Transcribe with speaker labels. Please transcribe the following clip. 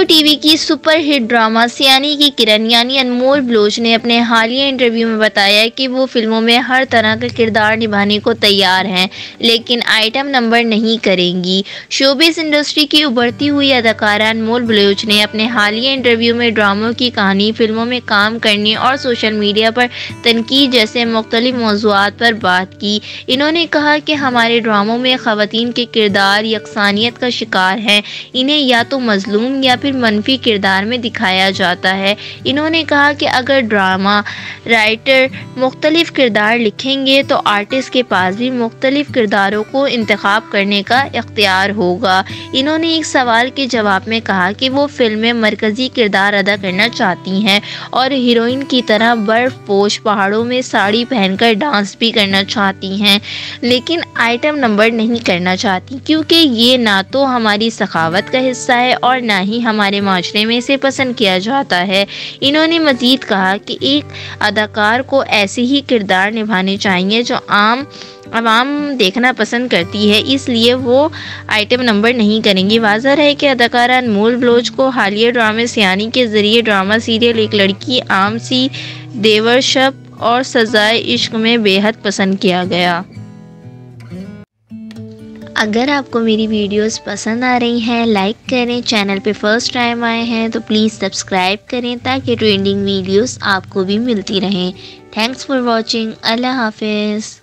Speaker 1: जियो TV की super hit drama सियानी की किरण यानी अनमोल बलोच ने अपने हालिया इंटरव्यू में बताया कि वो फिल्मों में हर तरह का किरदार निभाने को तैयार हैं, लेकिन आइटम नंबर नहीं करेंगी। शोबिस इंडस्ट्री की उभरती हुई अदाकारा अनमोल बलोच ने अपने हालिया इंटरव्यू में ड्रामों की कहानी, फिल्मों में काम करने और सोशल मीडिया पर तनकीद जैसे मुख्तलिफ मौज़ूआत पर बात की। इन्होंने कहा कि हमारे ड्रामों में ख़वातीन के किरदार यकसानियत का शिकार हैं, इन्हें या तो मजलूम या फिर मनफी किरदार में दिखाया जाता है। इन्होंने कहा कि अगर ड्रामा राइटर मुख्तलिफ किरदार लिखेंगे तो आर्टिस्ट के पास भी मुख्तलिफ किरदारों को इंतखाब करने का इख्तियार होगा। इन्होंने एक सवाल के जवाब में कहा कि वो फिल्म में मरकज़ी किरदार अदा करना चाहती हैं और हीरोइन की तरह बर्फ़ पोश पहाड़ों में साड़ी पहनकर डांस भी करना चाहती हैं, लेकिन आइटम नंबर नहीं करना चाहती क्योंकि ये ना तो हमारी सखावत का हिस्सा है और ना ही हमारे माशरे में इसे पसंद किया जाता है। इन्होंने मज़ीद कहा कि एक अदाकार को ऐसे ही किरदार निभाने चाहिए जो आवाम देखना पसंद करती है, इसलिए वो आइटम नंबर नहीं करेंगी। वाज़ह है कि अदाकारा अनमोल बलोच को हालिया ड्रामे सियानी के ज़रिए ड्रामा सीरियल एक लड़की आम सी, देवर शब और सज़ाए इश्क में बेहद पसंद किया गया। अगर आपको मेरी वीडियोस पसंद आ रही हैं, लाइक करें। चैनल पे फर्स्ट टाइम आए हैं तो प्लीज़ सब्सक्राइब करें ताकि ट्रेंडिंग वीडियोस आपको भी मिलती रहें। Thanks for watching. अल्लाह हाफिज़।